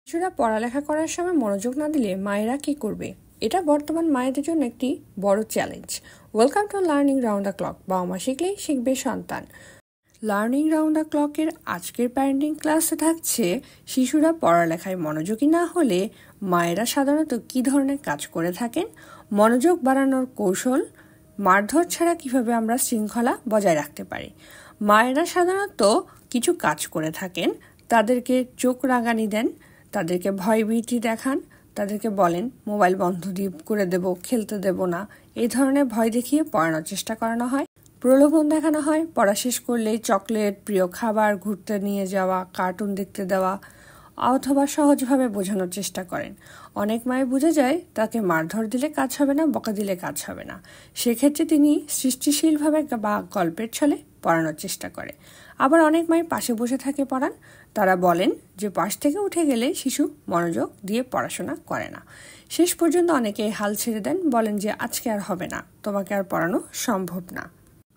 শিশুরা পড়ালেখা করার সময় মনোযোগ না দিলে মায়েরা কি করবে? এটা বর্তমান মায়েদের জন্য একটি বড় challenge. Welcome to learning round the clock. বাবা মা শিখলেই শিখবে সন্তান। লার্নিং রাউন্ড দ্য ক্লকের আজকের প্যারেন্টিং ক্লাসে থাকছে শিশুরা পড়ালেখায় মনোযোগী না হলে মায়েরা সাধারণত কী ধরনের কাজ করে থাকেন, মনোযোগ বাড়ানোর কৌশল, মারধর ছাড়া কিভাবে আমরা শৃঙ্খলা বজায় রাখতে পারি। মায়েরা সাধারণত কিছু কাজ করে থাকেন, তাদেরকে চোখ রাগানি দেন, তাদেরকে ভয়ভীতি দেখান, তাদেরকে বলেন মোবাইল বন্ধ করে দেব, খেলতে দেব না, এই ধরনের ভয় দেখিয়ে পড়ানোর চেষ্টা করানো হয়। প্রলোভন দেখানো হয়, পড়া শেষ করলেই চকলেট, প্রিয় খাবার, ঘুরতে নিয়ে যাওয়া, কার্টুন দেখতে দেওয়া, অথবা সহজভাবে বোঝানোর চেষ্টা করেন। অনেক মায়ে বুঝে যায় তাকে মারধর দিলে কাজ হবে না, বকা দিলে কাজ হবে না। সেক্ষেত্রে তিনি সৃষ্টিশীলভাবে বা গল্পের ছলে পড়ানোর চেষ্টা করে। আবার অনেক মায়ে পাশে বসে থাকে পড়ান। তারা বলেন যে পাশ থেকে উঠে গেলে শিশু মনোযোগ দিয়ে পড়াশোনা করে না। শেষ পর্যন্ত অনেকে হাল ছেড়ে দেন, বলেন যে আজকে আর হবে না, তোমাকে আর পড়ানো সম্ভব না।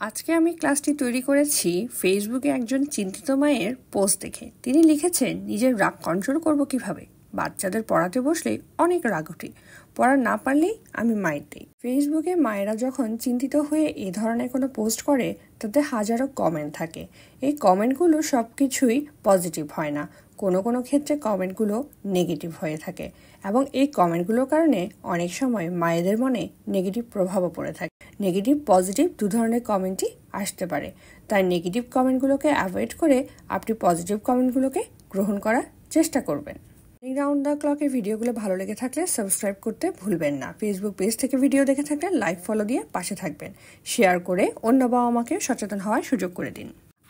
আজকে আমি ক্লাসটি তৈরি করেছি ফেসবুকে একজন চিন্তিত মায়ের পোস্ট দেখে। তিনি লিখেছেন, নিজের রাগ কন্ট্রোল করব কিভাবে? বাচ্চাদের পড়াতে বসলেই অনেক রাগ ওঠে, পড়া না পারলেই আমি মাইর দিই। ফেসবুকে মায়েরা যখন চিন্তিত হয়ে এ ধরনের কোনো পোস্ট করে তাতে হাজারো কমেন্ট থাকে। এই কমেন্টগুলো সব কিছুই পজিটিভ হয় না, কোনো কোনো ক্ষেত্রে কমেন্টগুলো নেগেটিভ হয়ে থাকে এবং এই কমেন্টগুলোর কারণে অনেক সময় মায়েদের মনে নেগেটিভ প্রভাবও পড়ে থাকে। নেগেটিভ পজিটিভ দু ধরনের কমেন্টই আসতে পারে, তাই নেগেটিভ কমেন্টগুলোকে অ্যাভয়েড করে আপনি পজিটিভ কমেন্টগুলোকে গ্রহণ করার চেষ্টা করবেন। রাউন্ড দ্য ক্লকের ভিডিওগুলো ভালো লেগে থাকলে সাবস্ক্রাইব করতে ভুলবেন না। ফেসবুক পেজ থেকে ভিডিও দেখে থাকলে লাইক ফলো দিয়ে পাশে থাকবেন। শেয়ার করে অন্য বাবা মাকে সচেতন হওয়ার সুযোগ করে দিন।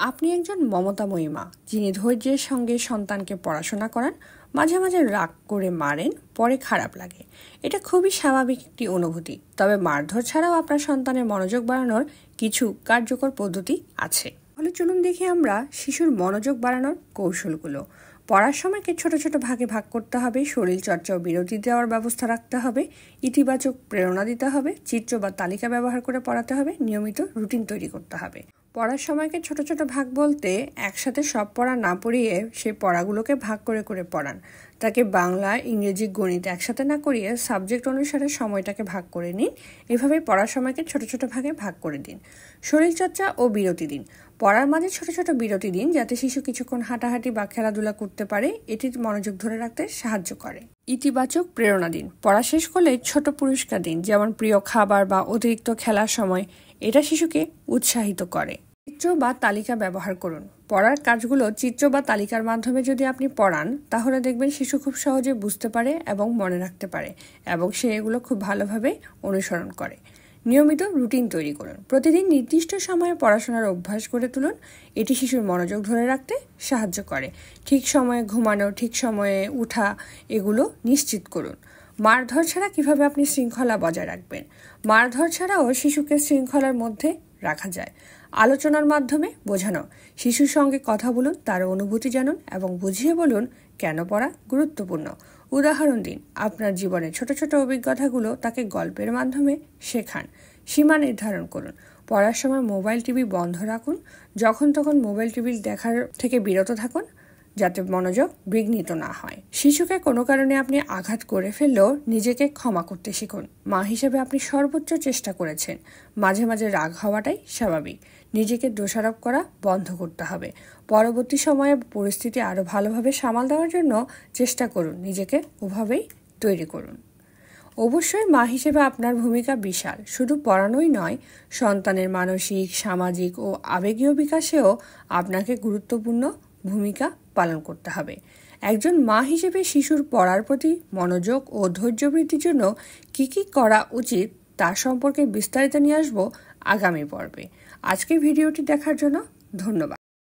আপনি একজন মমতাময়ী মা, যিনি ধৈর্যের সঙ্গে সন্তানকে পড়াশোনা করান। মাঝে মাঝে রাগ করে মারেন, পরে খারাপ লাগে। এটা খুবই স্বাভাবিক একটি অনুভূতি। তবে মারধর ছাড়াও আপনার সন্তানের মনোযোগ বাড়ানোর কিছু কার্যকর পদ্ধতি আছে। তাহলে চলুন দেখি আমরা শিশুর মনোযোগ বাড়ানোর কৌশলগুলো। পড়ার সময়কে ছোট ছোট ভাগে ভাগ করতে হবে, শরীর চর্চা ও বিরতি দেওয়ার ব্যবস্থা রাখতে হবে, ইতিবাচক প্রেরণা দিতে হবে, চিত্র বা তালিকা ব্যবহার করে পড়াতে হবে, নিয়মিত রুটিন তৈরি করতে হবে। পড়ার সময়কে ছোট ছোট ভাগ বলতে একসাথে সব পড়া না পড়িয়ে সেই পড়াগুলোকে ভাগ করে করে পড়ান। তাকে বাংলা, ইংরেজি, গণিত একসাথে না করিয়ে সাবজেক্ট অনুসারে সময়টাকে ভাগ করে নিন। এভাবে পড়ার সময়কে ছোট ছোট ভাগে ভাগ করে দিন। শরীরচর্চা ও বিরতি দিন। পড়ার মাঝে ছোট ছোট বিরতি দিন, যাতে শিশু কিছুক্ষণ হাঁটাহাঁটি বা খেলাধুলা করতে পারে। এটি মনোযোগ ধরে রাখতে সাহায্য করে। ইতিবাচক প্রেরণা দিন। পড়া শেষ করলে ছোট পুরস্কার দিন, যেমন প্রিয় খাবার বা অতিরিক্ত খেলার সময়। এটা শিশুকে উৎসাহিত করে। চিত্র বা তালিকা ব্যবহার করুন। পড়ার কাজগুলো চিত্র বা তালিকার মাধ্যমে যদি আপনি পড়ান, তাহলে দেখবেন শিশু খুব সহজে বুঝতে পারে এবং মনে রাখতে পারে, এবং সে এগুলো খুব ভালোভাবে অনুসরণ করে। নিয়মিত রুটিন তৈরি করুন। প্রতিদিন নির্দিষ্ট সময়ে পড়াশোনার অভ্যাস করে তুলুন। এটি শিশুর মনোযোগ ধরে রাখতে সাহায্য করে। ঠিক সময়ে ঘুমানো, ঠিক সময়ে উঠা, এগুলো নিশ্চিত করুন। মারধর ছাড়া কিভাবে আপনি শৃঙ্খলা বজায় রাখবেন? মারধর ছাড়াও শিশুকে শৃঙ্খলার মধ্যে রাখা যায়। আলোচনার মাধ্যমে বোঝানো। শিশুর সঙ্গে কথা বলুন, তার অনুভূতি জানুন এবং বুঝিয়ে বলুন কেন পড়া গুরুত্বপূর্ণ। উদাহরণ দিন। আপনার জীবনের ছোট ছোট অভিজ্ঞতাগুলো তাকে গল্পের মাধ্যমে শেখান। সীমা নির্ধারণ করুন। পড়ার সময় মোবাইল, টিভি বন্ধ রাখুন। যখন তখন মোবাইল, টিভি দেখার থেকে বিরত থাকুন, যাতে মনোযোগ বিঘ্নিত না হয়। শিশুকে কোনো কারণে আপনি আঘাত করে ফেললেও নিজেকে ক্ষমা করতে শিখুন। মা হিসেবে আপনি সর্বোচ্চ চেষ্টা করেছেন। মাঝে মাঝে রাগ হওয়াটাই স্বাভাবিক। নিজেকে দোষারোপ করা বন্ধ করতে হবে। পরবর্তী সময়ে পরিস্থিতি আরও ভালোভাবে সামাল দেওয়ার জন্য চেষ্টা করুন। নিজেকে ওভাবেই তৈরি করুন। অবশ্যই মা হিসেবে আপনার ভূমিকা বিশাল। শুধু পড়ানোই নয়, সন্তানের মানসিক, সামাজিক ও আবেগীয় বিকাশেও আপনাকে গুরুত্বপূর্ণ ভূমিকা পালন করতে হবে। একজন মা হিসেবে শিশুর পড়ার প্রতি মনোযোগ ও ধৈর্য বৃদ্ধির জন্য কী কী করা উচিত তা সম্পর্কে বিস্তারিত নিয়ে আসবো আগামী পর্বে। আজকের ভিডিওটি দেখার জন্য ধন্যবাদ।